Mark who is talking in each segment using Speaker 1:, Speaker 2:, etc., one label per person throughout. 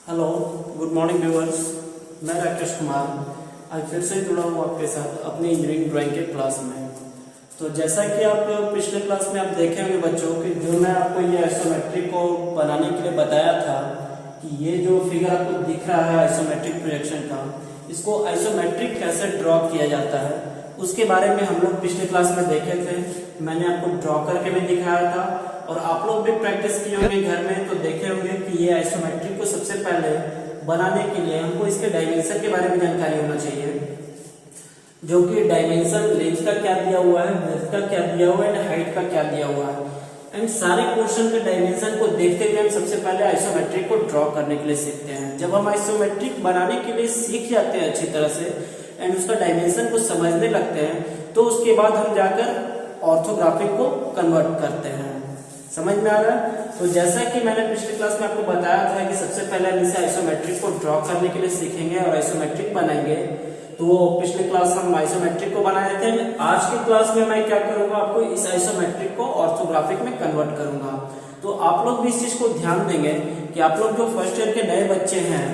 Speaker 1: Hello, good morning viewers. मैं राकेश कुमार आज फिर से जुड़ा हूँ आपके साथ अपनी इंजीनियरिंग ड्राइंग के क्लास में। तो जैसा कि आप पिछले क्लास में आप देखे होंगे बच्चों कि जो मैं आपको ये आइसोमेट्रिक को बनाने के लिए बताया था कि ये जो फिगर आपको दिख रहा है आइसोमेट्रिक प्रोजेक्शन का, इसको आइसोमेट्रिक कैसे ड्रॉ किया जाता है उसके बारे में हम लोग पिछले क्लास में देखे थे। मैंने आपको ड्रॉ करके भी दिखाया था और आप लोग भी प्रैक्टिस किए होंगे घर में, तो देखे होंगे कि ये आइसोमेट्रिक को सबसे पहले बनाने के लिए हमको इसके डायमेंशन के बारे में जानकारी होना चाहिए, जो कि डायमेंशन लेंथ का क्या दिया हुआ है, ब्रेड्थ का क्या दिया हुआ है एंड हाइट का क्या दिया हुआ है। एंड सारे पोर्शन के डायमेंशन को देखते हुए हम सबसे पहले आइसोमेट्रिक को ड्रॉ करने के लिए सीखते हैं। जब हम आइसोमेट्रिक बनाने के लिए सीख जाते हैं अच्छी तरह से एंड उसका डायमेंशन को समझने लगते हैं, तो उसके बाद हम जाकर ऑर्थोग्राफिक को कन्वर्ट करते हैं। समझ में आ रहा है? तो जैसा कि मैंने पिछले क्लास में आपको बताया था कि सबसे पहले हम इसे आइसोमेट्रिक को ड्रॉ करने के लिए सीखेंगे और आइसोमेट्रिक बनाएंगे। तो पिछले क्लास हम आइसोमेट्रिक को बनाए थे। आज की क्लास में मैं क्या करूंगा, आपको इस आइसोमेट्रिक को ऑर्थोग्राफिक में कन्वर्ट करूंगा। तो आप लोग भी इस चीज को ध्यान देंगे कि आप लोग जो फर्स्ट ईयर के नए बच्चे हैं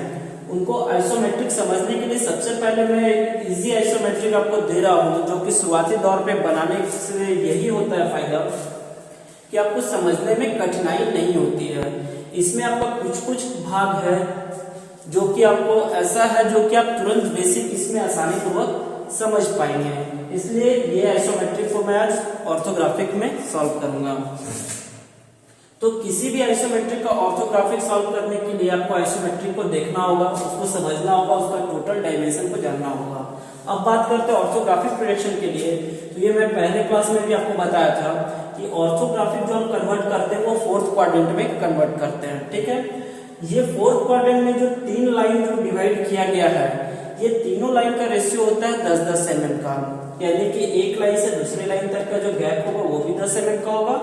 Speaker 1: उनको आइसोमेट्रिक समझने के लिए सबसे पहले मैं एक इजी आइसोमेट्रिक आपको दे रहा हूँ, जो कि शुरुआती दौर पे बनाने से यही होता है फायदा कि आपको समझने में कठिनाई नहीं होती है। इसमें आपका कुछ भाग है जो कि आपको ऐसा है जो कि आप तुरंत बेसिक इसमें आसानी पूर्वक समझ पाएंगे। इसलिए ये आइसोमेट्रिक को मैं आज ऑर्थोग्राफिक में सॉल्व करूंगा। तो किसी भी आइसोमेट्रिक का ऑर्थोग्राफिक सॉल्व करने के लिए आपको आइसोमेट्रिक को देखना होगा, उसको समझना होगा, उसका टोटल डायमेंशन को जानना होगा। अब बात करते हैं ऑर्थोग्राफिक प्रोजेक्शन के लिए। तो ये मैं पहले क्लास में भी आपको बताया था कि ऑर्थोग्राफिक जो हम कन्वर्ट करते हैं वो फोर्थ क्वाड्रेंट में कन्वर्ट करते हैं। ठीक है, ये फोर्थ क्वाड्रेंट में जो तीन लाइन जो डिवाइड किया गया है, ये तीनों लाइन का रेशियो होता है 10-10 mm का। यानी कि एक लाइन से दूसरी लाइन तक का जो गैप होगा वो भी 10 mm का होगा,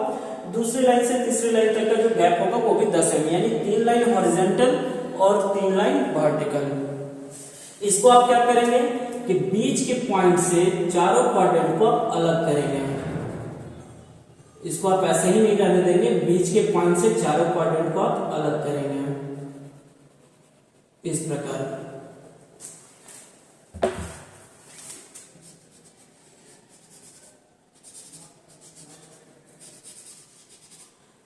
Speaker 1: दूसरी लाइन से तीसरी लाइन तक का जो गैप होगा वो भी 10 mm, यानी 3 लाइन हॉरिजॉन्टल और 3 लाइन वर्टिकल। इसको आप क्या करेंगे कि बीच के पॉइंट से चारों क्वाड्रेंट को आप अलग करेंगे। इसको आप ऐसे ही नहीं रहने देंगे, बीच के पॉइंट से चारों क्वाड्रेंट को आप अलग करेंगे इस प्रकार।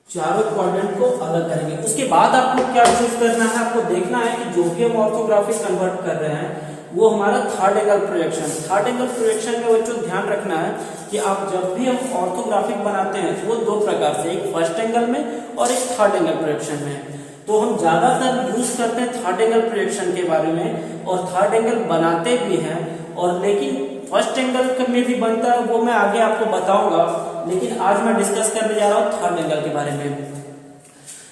Speaker 1: चारों क्वाड्रेंट को अलग करेंगे। उसके बाद आपको क्या चूज करना है, आपको देखना है कि जो भी हम ऑर्थोग्राफिक कन्वर्ट कर रहे हैं वो हमारा third angle projection. Third angle projection में बच्चों ध्यान रखना है कि आप जब भी हम ऑर्थोग्राफिक बनाते हैं तो वो दो प्रकार से, एक फर्स्ट एंगल में और एक थर्ड एंगल प्रोजेक्शन में। तो हम ज्यादातर यूज करते हैं थर्ड एंगल प्रोजेक्शन के बारे में और थर्ड एंगल बनाते भी हैं, और लेकिन फर्स्ट एंगल में भी बनता है, वो मैं आगे आपको बताऊंगा। लेकिन आज मैं डिस्कस करने जा रहा हूँ थर्ड एंगल के बारे में।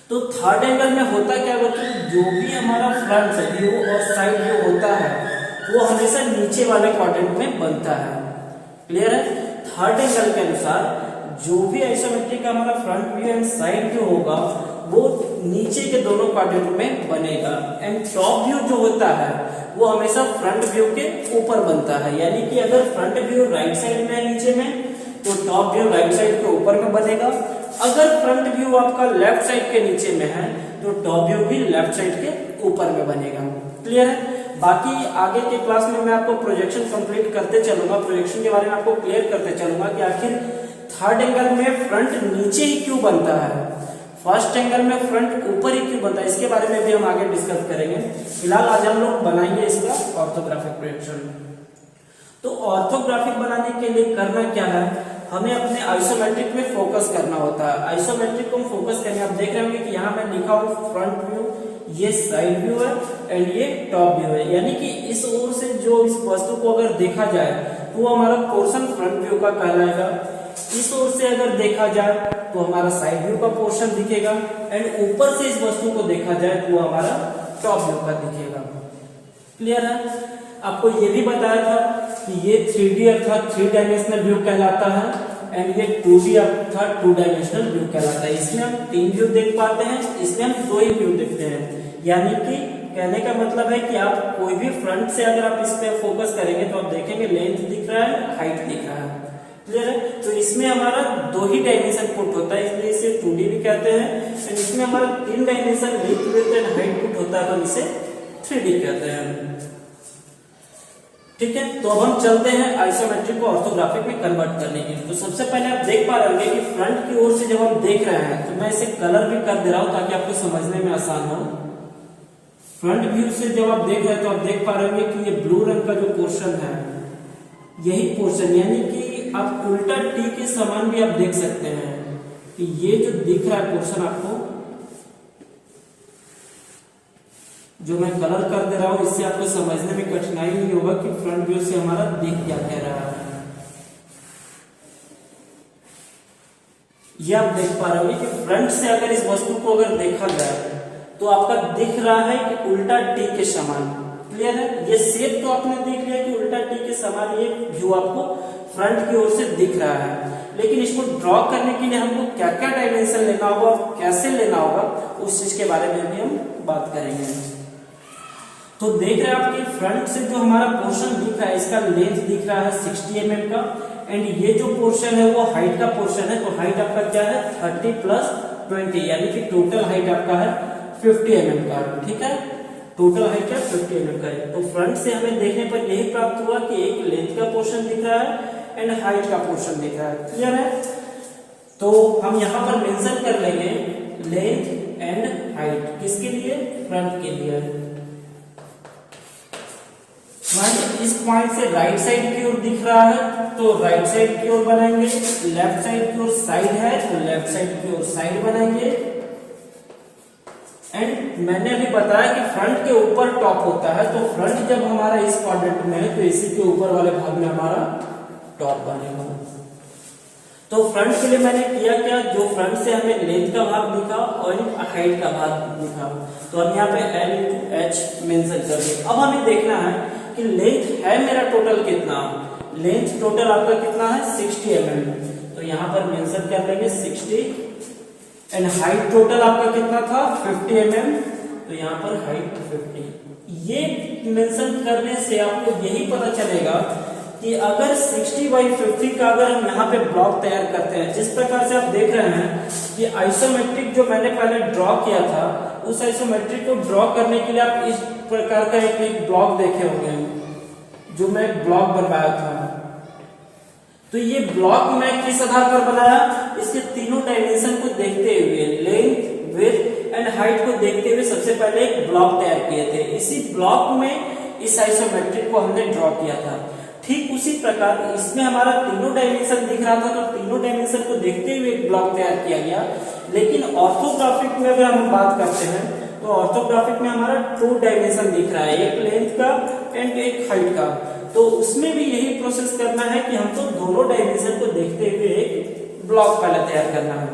Speaker 1: तो थर्ड एंगल में होता क्या बच्चों, जो भी हमारा फ्रंट व्यू और साइड व्यू होता है वो हमेशा नीचे वाले क्वाड्रेंट में बनता है। क्लियर है? थर्ड एंगल के अनुसार जो भी आइसोमेट्रिक का हमारा front view and side view होगा वो नीचे के दोनों क्वाड्रेंट में बनेगा। एंड टॉप व्यू जो होता है वो हमेशा फ्रंट व्यू के ऊपर बनता है। यानी कि अगर फ्रंट व्यू राइट साइड में है नीचे में, तो टॉप व्यू राइट साइड के ऊपर में बनेगा। अगर फ्रंट व्यू आपका लेफ्ट साइड के नीचे में है तो टॉप व्यू भी लेफ्ट साइड के ऊपर में बनेगा। क्लियर है? बाकी आगे के क्लास में मैं आपको प्रोजेक्शन कंप्लीट करते चलूंगा, प्रोजेक्शन के बारे में आपको क्लियर करते चलूंगा कि आखिर थर्ड एंगल में फ्रंट नीचे ही क्यों बनता है, फर्स्ट एंगल में फ्रंट ऊपर ही क्यों बनता है, इसके बारे में भी हम आगे डिस्कस करेंगे। फिलहाल आज हम लोग बनाएंगे इसका ऑर्थोग्राफिक प्रोजेक्शन। तो ऑर्थोग्राफिक बनाने के लिए करना क्या है, हमें अपने आइसोमेट्रिक में फोकस करना होता है। आइसोमेट्रिक को हम फोकस करेंगे। आप देख रहे होंगे कि यहाँ मैं लिखा हूँ फ्रंट व्यू, ये साइड व्यू है एंड ये टॉप व्यू है। यानी कि इस ओर से जो इस वस्तु को अगर देखा जाए तो वो हमारा पोर्शन फ्रंट व्यू का कहलाएगा। इस ओर से अगर देखा जाए तो हमारा साइड व्यू का पोर्शन दिखेगा एंड ऊपर से इस वस्तु को देखा जाए तो वो हमारा टॉप व्यू का दिखेगा। क्लियर है? आपको ये भी बताया था कि ये 3D अर्थात 3 डायमेंशनल व्यू कहलाता है एंड ये 2D अर्थात 2 डायमेंशनल व्यू कहलाता है। इसमें हम 3 व्यू देख पाते हैं, इसमें हम 2 ही व्यू देखते हैं। यानी कि कहने का मतलब है कि आप कोई भी फ्रंट से अगर आप इस पे फोकस करेंगे तो आप देखेंगे लेंथ दिख रहा है, हाइट दिख रहा है। क्लियर है? तो इसमें हमारा 2 ही डायमेंशन पुट होता है, इसलिए इसे 2D भी कहते हैं। एंड इसमें हमारा 3 dimension length width and height put होता है, तो इसे 3D कहते हैं। ठीक है, तो अब हम चलते हैं आइसोमेट्रिक को ऑर्थोग्राफिक में कन्वर्ट करने के लिए। तो सबसे पहले आप देख पा रहे होंगे कि फ्रंट की ओर से जब हम देख रहे हैं, तो मैं इसे कलर भी कर दे रहा हूं ताकि आपको समझने में आसान हो। फ्रंट व्यू से जब आप देख रहे हैं तो आप देख पा रहे होंगे कि ये ब्लू रंग का जो पोर्शन है, यही पोर्शन, यानी कि आप उल्टा टी के समान भी आप देख सकते हैं कि ये जो दिख रहा है पोर्शन आपको, जो मैं कलर कर दे रहा हूं, इससे आपको समझने में कठिनाई नहीं होगा कि फ्रंट व्यू से हमारा दिख क्या कह रहा है। ये आप देख पा रहे होंगे कि फ्रंट से अगर इस वस्तु को अगर देखा जाए तो आपका दिख रहा है कि उल्टा टी के समान। क्लियर है? ये शेप तो आपने देख लिया कि उल्टा टी के समान ये व्यू आपको फ्रंट की ओर से दिख रहा है, लेकिन इसको ड्रॉ करने के लिए हमको क्या क्या डायमेंशन लेना होगा और कैसे लेना होगा, उस चीज के बारे में भी हम बात करेंगे। तो देख रहे हैं आप कि फ्रंट से जो हमारा पोर्शन दिख रहा है, इसका लेंथ दिख रहा है 60 mm का, एंड ये जो पोर्शन है वो हाइट का पोर्शन है। तो हाइट आपका क्या है 30 + 20, यानी कि टोटल हाइट आपका है 50 mm का। ठीक है, टोटल हाइट है 50 mm का है। तो फ्रंट से हमें देखने पर यही प्राप्त हुआ कि एक लेंथ का पोर्शन दिख रहा है एंड हाइट का पोर्शन दिख रहा है। क्लियर है? तो हम यहाँ पर मेंशन कर लेंगे लेंथ एंड हाइट, किसके लिए? फ्रंट के लिए। इस पॉइंट से राइट साइड की ओर दिख रहा है तो राइट साइड की ओर बनाएंगे, लेफ्ट साइड की ओर साइड है तो लेफ्ट साइड की ओर साइड बनाएंगे। एंड मैंने अभी बताया कि फ्रंट के ऊपर टॉप होता है, तो फ्रंट जब हमारा इस क्वाड्रेंट में है तो इसी के ऊपर वाले भाग में हमारा टॉप बनेगा। तो फ्रंट के लिए मैंने किया क्या, जो फ्रंट से हमें लेंथ का भाग दिखा और हाइट का भाग दिखा, तो हम यहाँ पे L/H मेंशन कर दिए। अब हमें देखना है कि लेंथ है मेरा टोटल कितना। लेंथ टोटल आपका कितना है 60 mm, तो यहाँ पर मेंशन कर लेंगे 60। एंड हाइट टोटल आपका कितना था 50 mm, तो यहाँ पर हाइट 50। ये मेंशन करने से आपको यही पता चलेगा कि अगर 60/50 का अगर हम यहाँ पे ब्लॉक तैयार करते हैं, जिस प्रकार से आप देख रहे हैं कि आइसोमेट्रिक जो मैंने पहले ड्रॉ किया था, उस आइसोमेट्रिक को ड्रॉ करने के लिए आप इस प्रकार का एक ब्लॉक देखे होंगे, जो मैं ब्लॉक बनवाया था। तो ये ब्लॉक मैं किस आधार पर बनाया, इसके तीनों डायमेंशन को देखते हुए, लेंथ विड्थ एंड हाइट को देखते हुए सबसे पहले एक ब्लॉक तैयार किए थे। इसी ब्लॉक में इस आइसोमेट्रिक को हमने ड्रॉ किया था। ठीक उसी प्रकार इसमें हमारा तीनों डायमेंशन दिख रहा था, तो तीनों डायमेंशन को देखते हुए एक ब्लॉक तैयार किया गया। लेकिन ऑर्थोग्राफिक में अगर हम बात करते हैं तो ऑर्थोग्राफिक में हमारा 2 डायमेंशन दिख रहा है, एक लेंथ का एंड एक हाइट का। तो उसमें भी यही प्रोसेस करना है कि हमको दोनों डायमेंशन को देखते हुए एक ब्लॉक पहले तैयार करना है।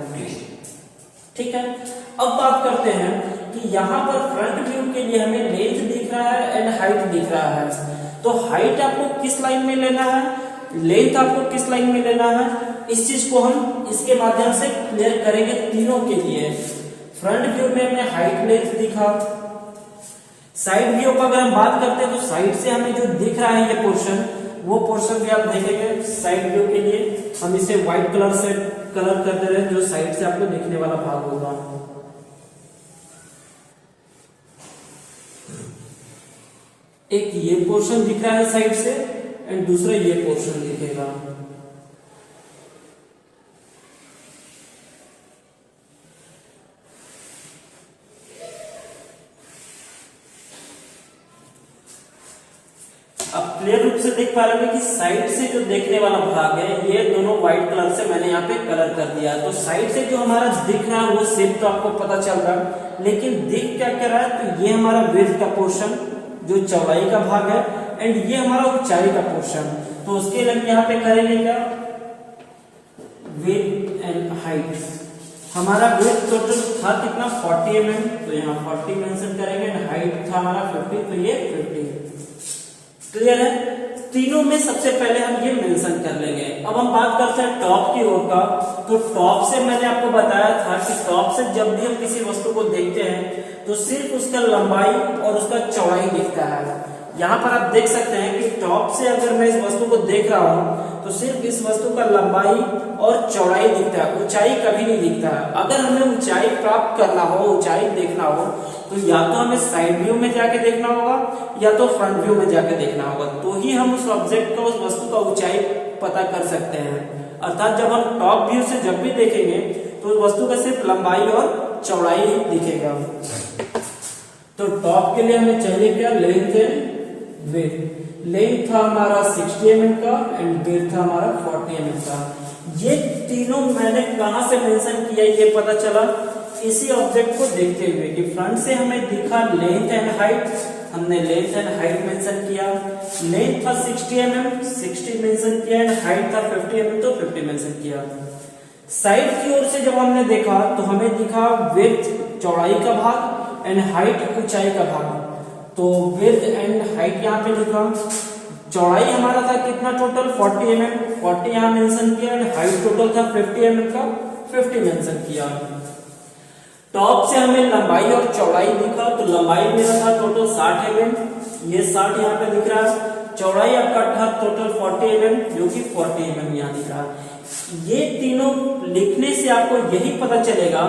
Speaker 1: ठीक है, अब बात करते हैं कि यहाँ पर फ्रंट व्यू के लिए हमें लेंथ दिख रहा है एंड हाइट दिख रहा है। तो हाइट आपको किस लाइन में लेना है, लेंथ आपको किस लाइन में लेना है, इस चीज को हम इसके माध्यम से क्लियर करेंगे तीनों के लिए। फ्रंट व्यू में हमें हाइट लेंथ दिखा। साइड व्यू का अगर हम बात करते हैं तो साइड से हमें जो दिख रहा है ये पोर्शन, वो पोर्शन भी आप देखेंगे साइड व्यू के लिए। हम इसे व्हाइट कलर से कलर कर दे रहे हैं, जो साइड से आपको दिखने वाला भाग होगा। एक ये पोर्शन दिख रहा है साइड से एंड दूसरा ये पोर्शन दिखेगा। अब क्लियर रूप से देख पा रहे हैं कि साइड से जो देखने वाला भाग है, ये दोनों व्हाइट कलर से मैंने यहाँ पे कलर कर दिया। तो साइड से जो हमारा दिख रहा है वो शेप तो आपको पता चल रहा है, लेकिन दिख क्या कर रहा है, तो ये हमारा विड्थ का पोर्शन जो चौड़ाई का भाग है एंड ये हमारा ऊंचाई का पोर्शन। तो उसके लिए हम यहाँ पे करेंगे क्या, विड्थ एंड हाइट। हमारा विड्थ टोटल था कितना 40 mm, तो यहाँ 40 मेंशन करेंगे एंड हाइट था हमारा 50, तो ये 50। क्लियर है? तीनों में सबसे पहले हम ये मेंशन कर लेंगे। अब हम बात करते हैं टॉप की ओर का। तो टॉप से मैंने आपको बताया था कि टॉप से जब भी हम किसी वस्तु को देखते हैं तो सिर्फ उसका लंबाई और उसका चौड़ाई दिखता है। यहाँ पर आप देख सकते हैं कि टॉप से अगर मैं इस वस्तु को देख रहा हूँ तो सिर्फ इस वस्तु का लंबाई और चौड़ाई दिखता है, ऊंचाई कभी नहीं दिखता है। अगर हमें ऊंचाई प्राप्त करना हो, ऊंचाई देखना हो, तो या तो हमें साइड व्यू में जाके देखना होगा या तो फ्रंट व्यू में जाके देखना होगा, तो ही हम उस ऑब्जेक्ट का, उस वस्तु का ऊंचाई पता कर सकते हैं। अर्थात जब हम टॉप व्यू से जब भी देखेंगे तो उस वस्तु का सिर्फ लंबाई और चौड़ाई ही दिखेगा। तो टॉप के लिए हमें चाहिए क्या, लेंथ एंड विड्थ। लेंथ था हमारा 60 mm का एंड विड्थ था हमारा 40 mm का। ये तीनों मैंने कहां से मेंशन किया ये पता चला इसी ऑब्जेक्ट को देखते हुए कि फ्रंट से हमें दिखा लेंथ एंड हाइट, हमने लेंथ एंड हाइट मेंशन किया। लेंथ था 60 mm, 60 मेंशन किया एंड हाइट था 50 mm, तो 50 मेंशन किया। साइड की ओर से जब हमने देखा तो हमें दिखा विड्थ चौड़ाई का भाग एंड हाइट ऊंचाई का भाग। तो विड्थ एंड हाइट यहाँ पे लिखा, चौड़ाई हमारा था कितना टोटल 40 mm, 40 यहाँ मेंशन किया एंड हाइट टोटल था 50 mm का, 50 मेंशन किया। टॉप से हमें लंबाई और चौड़ाई दिखा, तो लंबाई मेरा था टोटल 60 mm, ये 60 यहाँ पे दिख रहा है। चौड़ाई आपका था टोटल 40 mm, जो कि 40 mm यहाँ दिख रहा है। ये तीनों लिखने से आपको यही पता चलेगा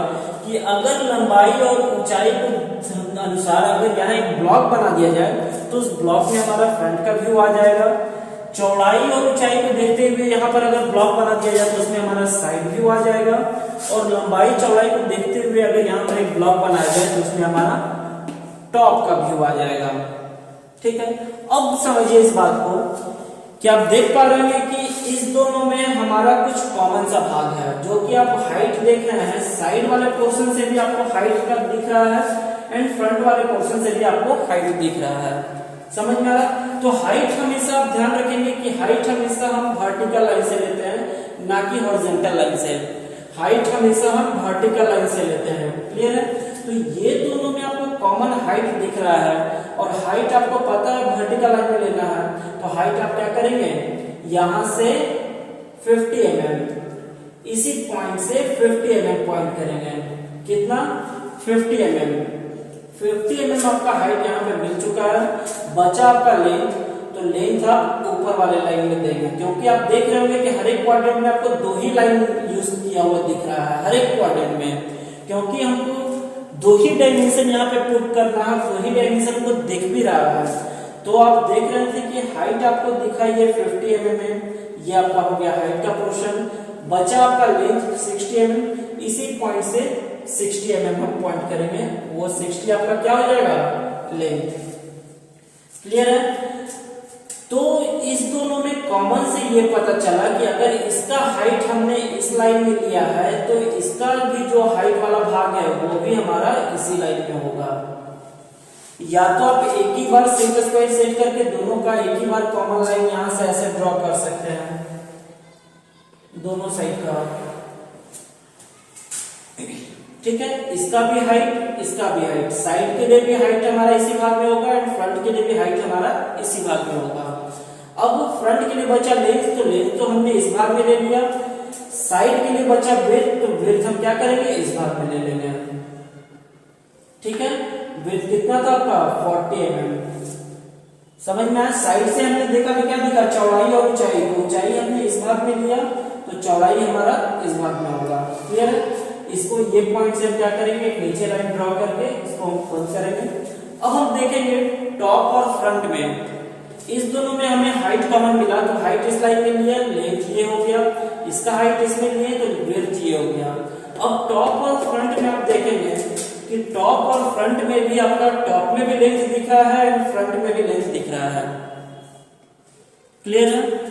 Speaker 1: कि अगर लंबाई और ऊंचाई को अनुसार अगर यहाँ एक ब्लॉक बना दिया जाए तो उस ब्लॉक में हमारा फ्रंट का व्यू आ जाएगा। चौड़ाई और ऊंचाई को देखते हुए यहाँ पर अगर ब्लॉक बना दिया जाए तो उसमें हमारा साइड व्यू आ जाएगा, और लंबाई चौड़ाई को देखते हुए अगर यहाँ पर एक ब्लॉक बनाया जाए तो उसमें हमारा टॉप का व्यू आ जाएगा। ठीक है, अब समझिए इस बात को कि आप देख पा रहे हैं कि इस दोनों में हमारा कुछ कॉमन सा भाग है, जो कि आप हाइट देख रहे हैं, साइड वाले पोर्शन से भी आपको हाइट का दिख रहा है एंड फ्रंट वाले पोर्शन से भी आपको हाइट दिख रहा है। समझ में आ रहा? तो हाइट हमेशा आप ध्यान रखेंगे कि हाइट हमेशा हम वर्टिकल लाइन से लेते हैं, ना कि हॉरिजॉन्टल लाइन से। हाइट हमेशा हम वर्टिकल लाइन से लेते हैं। क्लियर है? तो ये दोनों में आपको कॉमन हाइट दिख रहा है और हाइट आपको पता है वर्टिकल लाइन में लेना है, तो हाइट आप क्या करेंगे, यहां से 50 mm, इसी पॉइंट से 50 mm पॉइंट करेंगे। कितना? 50 mm। 50 mm आपका हाइट यहाँ पे मिल चुका है। बचा आपका लेंथ, तो लेंथ आप ऊपर वाले लाइन में देंगे, क्योंकि आप देख रहे होंगे कि हर एक क्वाड्रेंट में आपको दो ही लाइन यूज किया हुआ दिख रहा है हर एक क्वाड्रेंट में, क्योंकि हमको दो ही डायमेंशन यहाँ पे पुट करना है, दो ही डायमेंशन को दिख भी रहा है। तो आप देख रहे थे कि हाइट आपको दिखा ये 50 mm है, ये आपका हो गया हाइट का पोर्शन। बचा आपका लेंथ 60 mm, इसी पॉइंट से 60 mm हम पॉइंट करेंगे, वो 60 आपका क्या हो जाएगा, लेंथ। क्लियर है? तो इस दोनों में कॉमन से ये पता चला कि अगर इसका हाइट हमने इस लाइन में लिया है तो इसका भी जो हाइट वाला भाग है वो भी हमारा इसी लाइन में होगा। या तो आप एक ही बार सेक स्क्वायर सेट करके दोनों का एक ही बार कॉमन लाइन यहां से ऐसे ड्रॉ कर सकते हैं, दोनों साइड का। ठीक है, इसका भी हाइट, इसका भी हाइट, साइड के लिए भी हाइट हमारा इसी भाग में होगा एंड फ्रंट के लिए भी हाइट हमारा इसी भाग में होगा। अब फ्रंट के लिए बचा लेंथ, तो लेंथ तो हमने इस भाग में ले लिया। साइड के लिए बचा विड्थ, तो विड्थ हम क्या करेंगे, इस भाग में ले लेंगे। ठीक है, विड्थ कितना था आपका 40 mm। समझ में आया? साइड से हमने देखा तो क्या दिखा, चौड़ाई और ऊंचाई, तो ऊंचाई हमने इस भाग में लिया तो चौड़ाई हमारा इस भाग में होगा। क्लियर है? इसको ये पॉइंट से हम क्या करेंगे, एक नीचे लाइन ड्रॉ करके इसको हम बंद करेंगे। अब हम देखेंगे टॉप और फ्रंट में, इस दोनों में हमें हाइट कॉमन मिला, तो हाइट इस लाइन में लिया, लेंथ ये हो गया, इसका हाइट इसमें लिए तो विड्थ ये हो गया। अब टॉप और फ्रंट में आप देखेंगे कि टॉप और फ्रंट में भी आपका टॉप में भी लेंथ दिख रहा है और फ्रंट में भी लेंथ दिख रहा है। क्लियर है?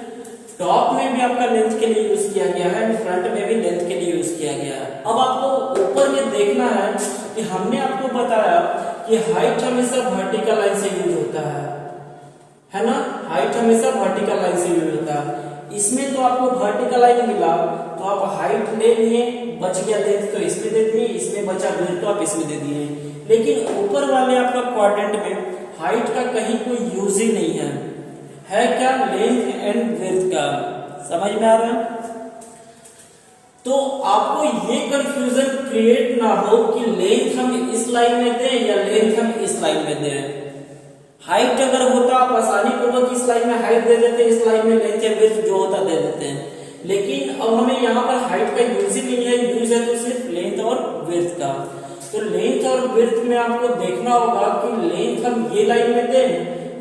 Speaker 1: टॉप में भी आपका लेंथ के लिए यूज किया गया है, फ्रंट में भी लेंथ के लिए यूज किया गया है। अब आपको ऊपर में देखना है कि हमने आपको बताया कि हाइट हमेशा वर्टिकल लाइन से यूज होता है ना? हाइट हमेशा वर्टिकल लाइन से यूज होता है। इसमें तो आपको वर्टिकल लाइन मिला तो आप हाइट ले लिए, बच गया लेंथ तो इसमें दे दिए, इसमें बचा विड्थ तो आप इसमें दे दिए। लेकिन ऊपर वाले आपका क्वाड्रेंट में हाइट का कहीं कोई यूज ही नहीं है क्या, लेंथ एंड विड्थ का। समझ में आ रहा है? तो आपको ये कंफ्यूजन क्रिएट ना हो कि लेंथ हम इस लाइन में दें या लेंथ हम इस लाइन में दें। हाइट अगर होता आप आसानी पूर्वक इस लाइन में हाइट दे देते, इस लाइन में लेंथ या विड्थ जो होता दे देते हैं, लेकिन अब हमें यहाँ पर हाइट का यूज ही नहीं है, यूज है तो सिर्फ लेंथ और विड्थ का। तो लेंथ और विड्थ में आपको देखना होगा कि लेंथ हम ये लाइन में दें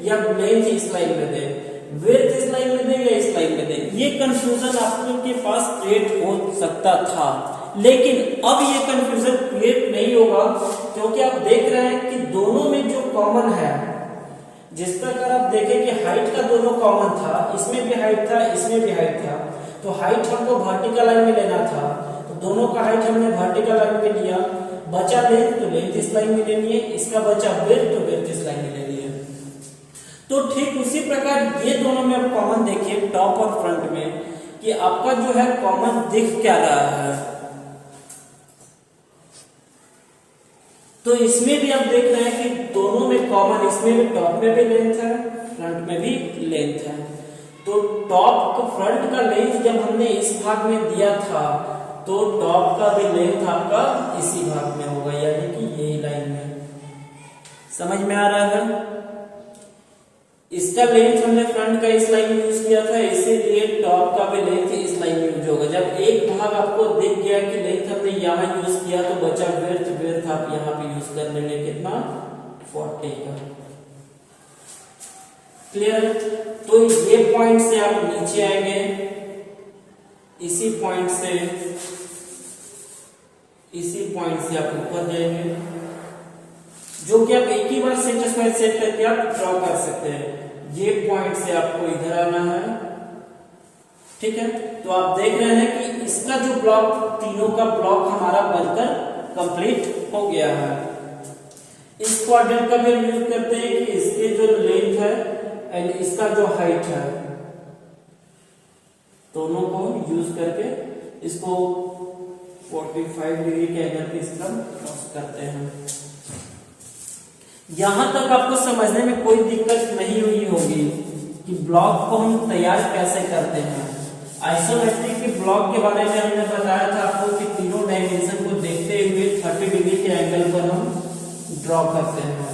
Speaker 1: या लेंथ इस लाइन में दें, विड्थ इस लाइन में दें या इस लाइन में दें। ये कंफ्यूजन आपके पास क्रिएट हो सकता था, लेकिन अब ये कंफ्यूजन क्रिएट नहीं होगा, क्योंकि आप देख रहे हैं कि दोनों में जो कॉमन है, जिस प्रकार आप देखें कि हाइट का दोनों कॉमन था, इसमें भी हाइट था, इसमें भी हाइट था, तो हाइट हमको वर्टिकल लाइन में लेना था, तो दोनों का हाइट हमने वर्टिकल लाइन में लिया, बचा लेंथ तो लेंथ इस लाइन में लेनी है, इसका बचा विड्थ तो विड्थ इस लाइन में लेनी है। तो ठीक उसी प्रकार ये दोनों में आप कॉमन देखिए टॉप और फ्रंट में कि आपका जो है कॉमन दिख क्या रहा है। तो इसमें भी आप देख रहे हैं कि दोनों में कॉमन, इसमें भी टॉप में भी लेंथ है, फ्रंट में भी लेंथ है। तो टॉप को फ्रंट का लेंथ जब हमने इस भाग में दिया था, तो टॉप का भी लेंथ आपका इसी भाग में होगा, यानी कि यही लाइन में। समझ में आ रहा है? इसका लेंथ हमने फ्रंट का इस लाइन में यूज किया था, इसीलिए टॉप का भी लेंथ इस लाइन में यूज होगा। जब एक भाग आपको दिख गया कि लेंथ हमने यहाँ यूज किया, तो बचा विड्थ, विड्थ आप यहाँ पे यूज कर लेंगे कितना, 40 का। क्लियर? तो ये पॉइंट से आप नीचे आएंगे, इसी पॉइंट से आप ऊपर जाएंगे, जो कि आप एक ही बार सेट स्क्वायर सेट करके आप ड्रॉ कर सकते हैं। ये पॉइंट से आपको इधर आना है, ठीक है? तो आप देख रहे हैं कि इसका जो ब्लॉक, तीनों का ब्लॉक हमारा बनकर कंप्लीट हो गया है। इस क्वाड्रेंट का भी यूज करते हैं कि इसके जो लेंथ है एंड इसका जो हाइट है, दोनों को यूज करके इसको 45 डिग्री के एंगल पे इस तरह क्रॉस करते हैं। यहां तक आपको समझने में कोई दिक्कत नहीं हुई होगी कि ब्लॉक को हम तैयार कैसे करते हैं। आइसोमेट्रिक के ब्लॉक के बारे में हमने बताया था आपको कि तीनों डायमेंशन को देखते हुए 30 डिग्री के एंगल पर हम ड्रॉ करते हैं।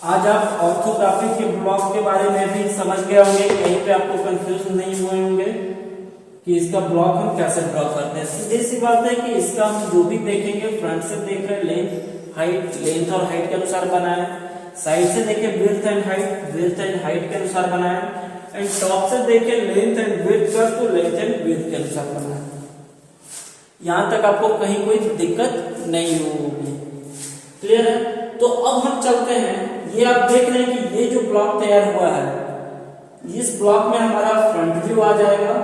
Speaker 1: आज आप ऑर्थोग्राफिक के ब्लॉक के बारे में भी समझ गए होंगे, कहीं पे आपको कंफ्यूज नहीं हुए होंगे कि इसका ब्लॉक हम कैसे ड्रॉ करते हैं। सीधी सी बात है कि इसका हम जो भी देखेंगे, फ्रंट से देख रहे हैं लेंथ हाइट, लेंथ और हाइट के अनुसार बनाए, साइड से देखें width and height, width and height के अनुसार बनाए, एंड टॉप से देखें लेंथ एंड विड्थ का, तो लेंथ एंड विड्थ के अनुसार बनाए। यहां तक आपको कहीं कोई दिक्कत नहीं होगी। क्लियर है? तो अब हम चलते हैं, ये आप देख रहे हैं कि ये जो ब्लॉक तैयार हुआ है, इस ब्लॉक में हमारा फ्रंट व्यू आ जाएगा,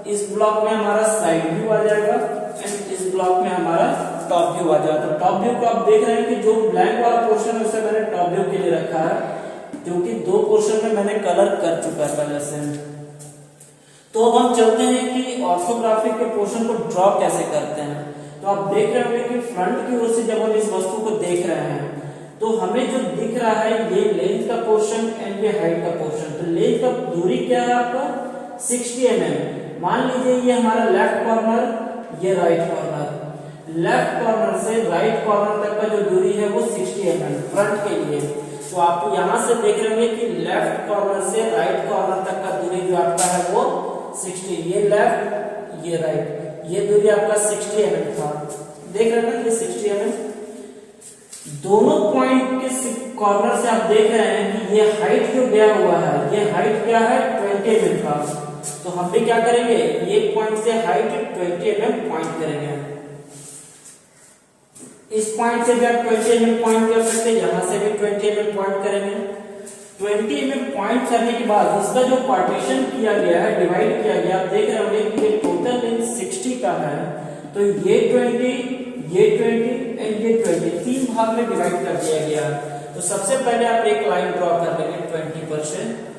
Speaker 1: इस ब्लॉक में हमारा साइड व्यू आ जाएगा, एंड इस ब्लॉक में हमारा टॉप व्यू आ जाएगा। तो टॉप व्यू को आप देख रहे हैं कि जो ब्लैंक वाला पोर्शन है उसे मैंने टॉप व्यू के लिए रखा है, क्योंकि दो पोर्शन में मैंने कलर कर चुका है पहले से। तो अब हम चलते हैं कि ऑर्थोग्राफिक के पोर्शन को ड्रॉ कैसे करते हैं। तो आप देख रहे होंगे कि फ्रंट की ओर से जब हम इस वस्तु को देख रहे हैं, तो हमें जो दिख रहा है ये लेंथ का पोर्शन एंड ये हाइट का पोर्शन। तो लेंथ का दूरी क्या है आपका 60 mm। मान लीजिए ये हमारा लेफ्ट कॉर्नर, ये राइट कॉर्नर, लेफ्ट कॉर्नर से राइट कॉर्नर तक का जो दूरी है वो 60 mm फ्रंट के लिए। तो आप यहां से देख रहे होंगे कि लेफ्ट कॉर्नर से राइट कॉर्नर तक का दूरी जो आपका है वो 60, ये लेफ्ट ये राइट, ये दूरी आपका 60 mm था। देख रहे हैं ना ये 60 mm। दोनों पॉइंट के कॉर्नर से आप देख रहे हैं कि ये हाइट जो गया हुआ है, ये हाइट क्या है 20 mm का। तो हम भी क्या करेंगे, ये पॉइंट से हाइट 20 mm पॉइंट करेंगे। इस पॉइंट से भी आप 20 mm पॉइंट कर सकते हैं, यहां से भी 20 mm पॉइंट करेंगे। 20 mm पॉइंट करने के बाद इसका जो पार्टीशन किया गया है, डिवाइड किया गया, आप देख रहे होंगे कि ये टोटल लेंथ 60 का है। तो ये 20, ये 20 एंड ये 20 तीन भाग में डिवाइड कर दिया गया। तो सबसे पहले आप एक लाइन ड्रॉ कर लेंगे 20%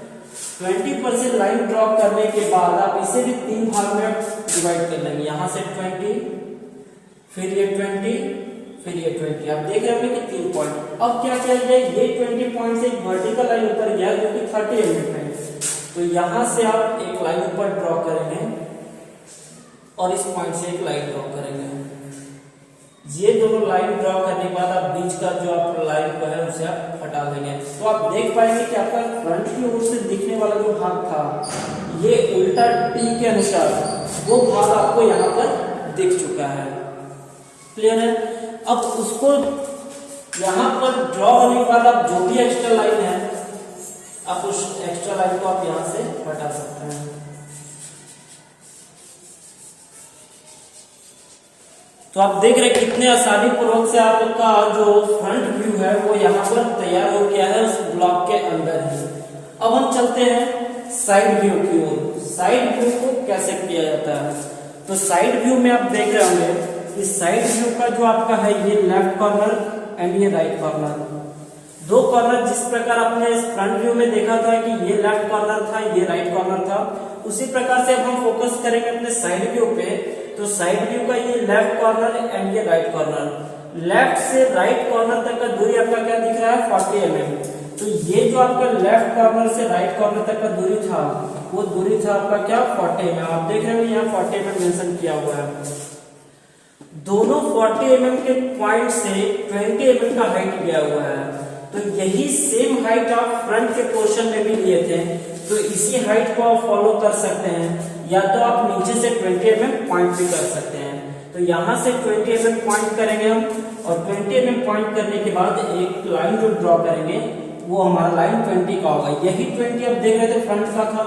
Speaker 1: लाइन ड्रॉ करने के बाद आप इसे भी तीन भाग में डिवाइड कर लेंगे, यहां से 20, फिर ये 20, फिर ये 20। आप देख रहे होंगे कि 3 पॉइंट। अब क्या किया गया, ये 20 पॉइंट से एक वर्टिकल लाइन ऊपर गया जो कि 30 mm है। तो यहां से आप एक लाइन ऊपर ड्रॉ करेंगे और इस पॉइंट से एक लाइन ड्रॉ करेंगे। ये दोनों लाइन ड्रॉ करने के बाद आप बीच का जो आप लाइन को है उसे आप हटा देंगे, तो आप देख पाएंगे कि आपका फ्रंट की ओर से दिखने वाला जो भाग था ये उल्टा टी के अनुसार वो भाग आपको यहाँ पर दिख चुका है। क्लियर है? अब उसको यहाँ पर ड्रॉ होने के बाद आप जो भी एक्स्ट्रा लाइन है आप उस एक्स्ट्रा लाइन को आप यहाँ से हटा सकते हैं। तो आप देख रहे हैं कितने आसानी पूर्वक से आपका जो फ्रंट व्यू है वो यहाँ पर तैयार हो गया है उस ब्लॉक के अंदर ही। अब हम चलते हैं साइड व्यू की ओर। साइड व्यू को कैसे किया जाता है? तो साइड व्यू में आप देख रहे होंगे कि साइड व्यू का जो आपका है ये लेफ्ट कॉर्नर एंड ये राइट कॉर्नर, दो कॉर्नर जिस प्रकार आपने इस फ्रंट व्यू में देखा था कि ये लेफ्ट कॉर्नर था ये राइट कॉर्नर था, उसी प्रकार से अब हम फोकस करेंगे अपने साइड व्यू पे। तो साइड व्यू का ये लेफ्ट कॉर्नर एंड ये राइट कॉर्नर, लेफ्ट से राइट कॉर्नर तक का दूरी आपका क्या दिख रहा है 40 mm। तो ये जो आपका लेफ्ट कॉर्नर से राइट कॉर्नर तक का दूरी था वो दूरी था आपका क्या 40 mm। आप देख रहे हो यहाँ 40 mm मेंशन किया हुआ है। दोनों 40 mm के पॉइंट से 20 mm का हाइट दिया हुआ है, तो यही सेम हाइट आप फ्रंट के पोर्शन में भी लिए थे, तो इसी हाइट को आप फॉलो कर सकते हैं, या तो आप नीचे से 20 mm पॉइंट भी कर सकते हैं। तो यहाँ से 20 mm पॉइंट करेंगे हम, और 20 mm पॉइंट करने के बाद एक लाइन जो ड्रॉ करेंगे वो हमारा लाइन 20 का होगा। यही 20 आप देख रहे थे फ्रंट का था,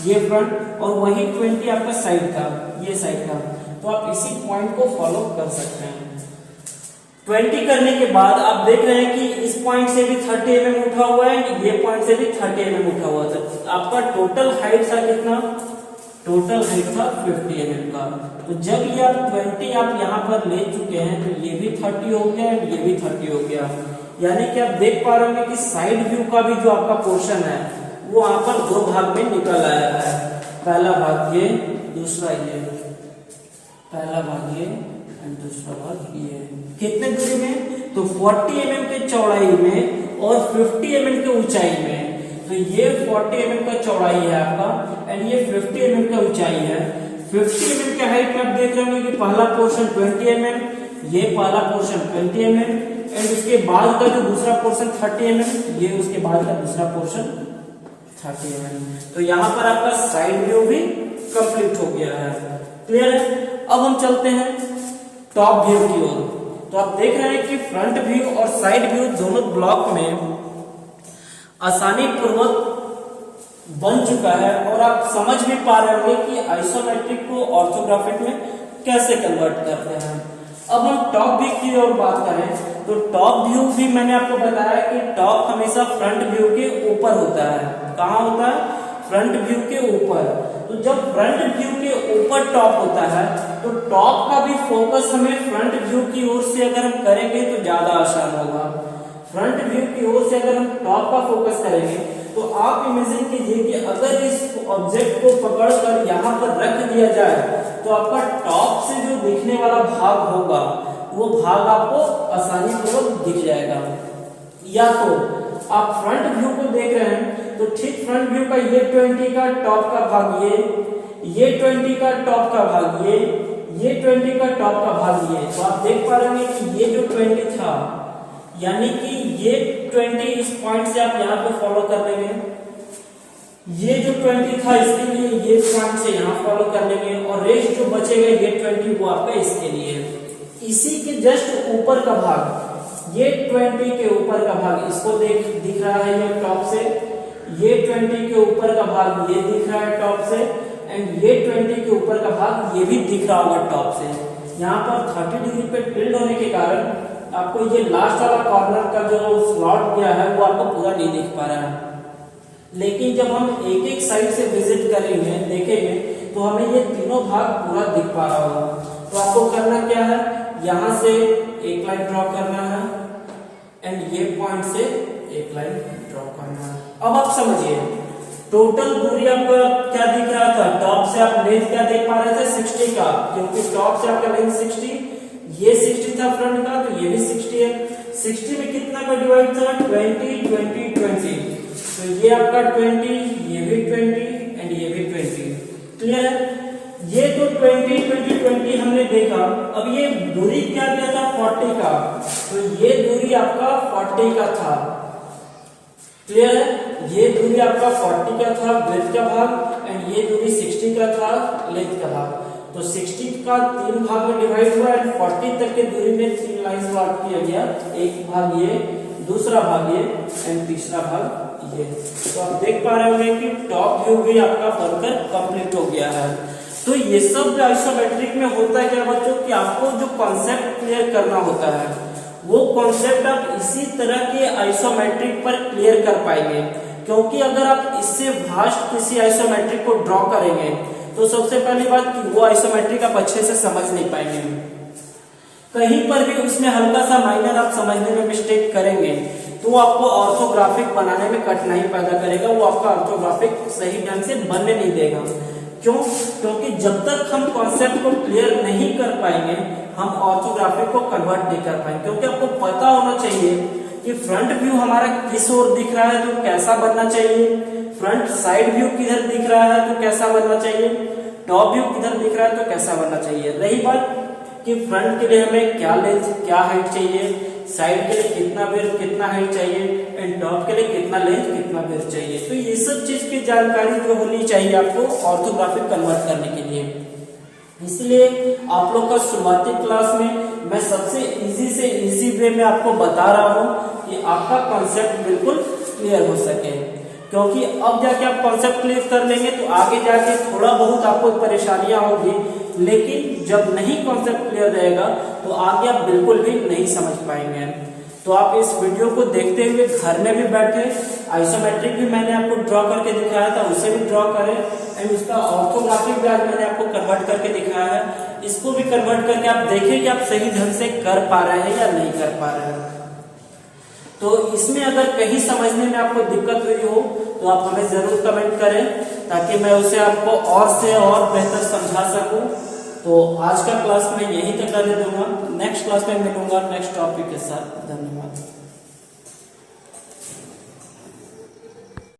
Speaker 1: ये फ्रंट, और वही 20 आपका साइड था, ये साइड का। तो आप इसी पॉइंट को फॉलो कर सकते हैं। 20 करने के बाद आप देख रहे हैं कि इस पॉइंट से भी 30 mm उठा हुआ है, ये पॉइंट से भी 30 mm उठा हुआ था। आपका टोटल हाइट था कितना? टोटल हाइट था 50 mm का। तो जब ये आप 20 आप यहाँ पर ले चुके हैं तो ये भी 30 हो गया, ये भी 30 हो गया। यानी कि आप देख पा रहे होंगे कि साइड व्यू का भी जो आपका पोर्शन है वो यहाँ पर दो भाग में निकल आया है। पहला भाग ये, दूसरा ये, पहला भाग ये एंड दूसरा भाग ये। कितने दूरी में? तो 40 mm के चौड़ाई में और 50 mm के ऊंचाई में। तो ये 40 mm का चौड़ाई है आपका एंड ये 50 mm का ऊंचाई है। 50 mm के हाइट में आप देख रहे होंगे कि पहला पोर्शन 20 mm, ये पहला पोर्शन 20 mm एंड उसके बाद का जो दूसरा पोर्शन 30 mm, ये उसके बाद का दूसरा पोर्शन 30 mm। तो यहाँ पर आपका साइड व्यू भी कंप्लीट हो गया है। क्लियर है? अब हम चलते हैं टॉप व्यू की ओर। तो आप देख रहे हैं कि फ्रंट व्यू और साइड व्यू दोनों ब्लॉक में आसानी पूर्वक बन चुका है, और आप समझ भी पा रहे होंगे कि आइसोमेट्रिक को ऑर्थोग्राफिक में कैसे कन्वर्ट करते हैं। अब हम टॉप व्यू की ओर बात करें तो टॉप व्यू भी मैंने आपको बताया कि टॉप हमेशा फ्रंट व्यू के ऊपर होता है। कहाँ होता है? फ्रंट व्यू के ऊपर। तो जब फ्रंट व्यू के ऊपर टॉप होता है तो टॉप का भी फोकस हमें फ्रंट व्यू की ओर से अगर हम करेंगे तो ज्यादा आसान होगा। फ्रंट व्यू की ओर से अगर हम टॉप का फोकस करेंगे तो आप इमेजिन कीजिए कि अगर इस ऑब्जेक्ट को पकड़कर यहाँ पर रख दिया जाए तो आपका टॉप से जो दिखने वाला भाग होगा वो भाग आपको आसानी पूर्वक दिख जाएगा। या तो आप फ्रंट व्यू को देख रहे हैं तो ठीक फ्रंट व्यू का ये 20 का टॉप का भाग ये 20 का टॉप का भाग ये 20 का टॉप का भाग ये। तो आप देख पा रहे हैं कि ये जो 20 था यानी कि ये 20 इस पॉइंट से आप यहाँ पे फॉलो कर लेंगे, ये जो 20 था इसके लिए ये पॉइंट से यहाँ फॉलो कर लेंगे, और रेस्ट जो बचेगा ये 20 वो आपका इसके लिए। इसी के जस्ट ऊपर का भाग, ये 20 के ऊपर का भाग इसको दिख रहा है ये टॉप से, ये 20 के ऊपर का भाग ये दिख रहा है टॉप से, एंड ये 20 के ऊपर का भाग ये भी दिख रहा होगा टॉप से। यहाँ पर 30 डिग्री पे टिल्ट होने के कारण आपको ये लास्ट वाला कॉर्नर का जो स्लॉट गया है वो आपको पूरा नहीं दिख पा रहा है। लेकिन जब हम एक एक साइड से विजिट करेंगे देखेंगे तो हमें ये तीनों भाग पूरा दिख पा रहा होगा। तो आपको करना क्या है, यहाँ से एक लाइन ड्रॉ करना है एंड ये पॉइंट से एक लाइन ड्रॉ करना है। अब आप समझिए टोटल दूरी आपका क्या दिख रहा था? टॉप से आप लेंथ क्या देख पा रहे थे? 60 का, क्योंकि टॉप से आपका लेंथ 60, ये 60 था फ्रंट का, तो ये भी 60 है। 60 में कितना का डिवाइड था? 20 20 20। तो ये आपका 20, ये भी 20 एंड ये भी 20। क्लियर है? ये तो 20 20 20 हमने देखा। अब ये दूरी क्या दिया था? 40 का, तो ये दूरी आपका 40 का था। क्लियर है? ये दूरी आपका 40 का था ब्रेथ का भाग, एंड ये दूरी 60 का था लेंथ का भाग। तो 60 का 3 भाग में डिवाइड हुआ एंड 40 तक के दूरी में 3 लाइंस मार्क किया गया। एक भाग ये, दूसरा भाग ये एंड तीसरा भाग ये। तो आप देख पा रहे होंगे कि टॉप व्यू भी आपका बनकर कंप्लीट हो गया है। तो ये सब आइसोमेट्रिक में होता है क्या बच्चों कि आपको जो कॉन्सेप्ट क्लियर करना होता है वो कॉन्सेप्ट आप इसी तरह के आइसोमेट्रिक पर क्लियर कर पाएंगे। क्योंकि अगर आप इससे वास्ट किसी आइसोमेट्रिक को ड्रॉ करेंगे तो सबसे पहली बात कि वो आइसोमेट्रिक आप अच्छे से समझ नहीं पाएंगे। कहीं पर भी उसमें हल्का सा माइनर आप समझने में मिस्टेक करेंगे तो आपको ऑर्थोग्राफिक बनाने में कठिनाई पैदा करेगा, वो आपका ऑर्थोग्राफिक सही ढंग से बनने नहीं देगा। क्यों? क्योंकि जब तक हम कॉन्सेप्ट को क्लियर नहीं कर पाएंगे हम ऑर्थोग्राफिक को कन्वर्ट नहीं कर पाएंगे। क्योंकि आपको पता होना चाहिए कि फ्रंट व्यू हमारा किस ओर दिख रहा है तो कैसा बनना चाहिए, फ्रंट साइड व्यू किधर दिख रहा है तो कैसा बनना चाहिए, टॉप व्यू किधर दिख रहा है तो कैसा बनना चाहिए। रही बात कि फ्रंट के लिए हमें क्या लेंथ क्या हाइट चाहिए, साइड के लिए कितना विड्थ कितना हाइट चाहिए, एंड टॉप के लिए कितना लेंथ कितना विड्थ चाहिए। तो ये सब चीज की जानकारी जो होनी चाहिए आपको ऑर्थोग्राफिक कन्वर्ट करने के लिए। इसलिए आप लोग का शुरुआती क्लास में मैं सबसे इजी से इजी वे में आपको बता रहा हूँ कि आपका कॉन्सेप्ट बिल्कुल क्लियर हो सके। क्योंकि अब जाके आप कॉन्सेप्ट क्लियर कर लेंगे तो आगे जाके थोड़ा बहुत आपको परेशानियां होगी, लेकिन जब नहीं कॉन्सेप्ट क्लियर रहेगा तो आगे आप बिल्कुल भी नहीं समझ पाएंगे। तो आप इस वीडियो को देखते हुए घर में भी बैठे, आइसोमेट्रिक भी मैंने आपको ड्रॉ करके दिखाया था उसे भी ड्रॉ करें, एंड उसका ऑर्थोग्राफिक भी आज मैंने आपको कन्वर्ट करके दिखाया है, इसको भी कन्वर्ट करके आप देखें कि आप सही ढंग से कर पा रहे हैं या नहीं कर पा रहे हैं। तो इसमें अगर कहीं समझने में आपको दिक्कत हुई हो तो आप हमें जरूर कमेंट करें ताकि मैं उसे आपको और से और बेहतर समझा सकूं। तो आज का क्लास मैं यहीं तक रहने दूंगा, नेक्स्ट क्लास में मिलूंगा नेक्स्ट टॉपिक के साथ। धन्यवाद।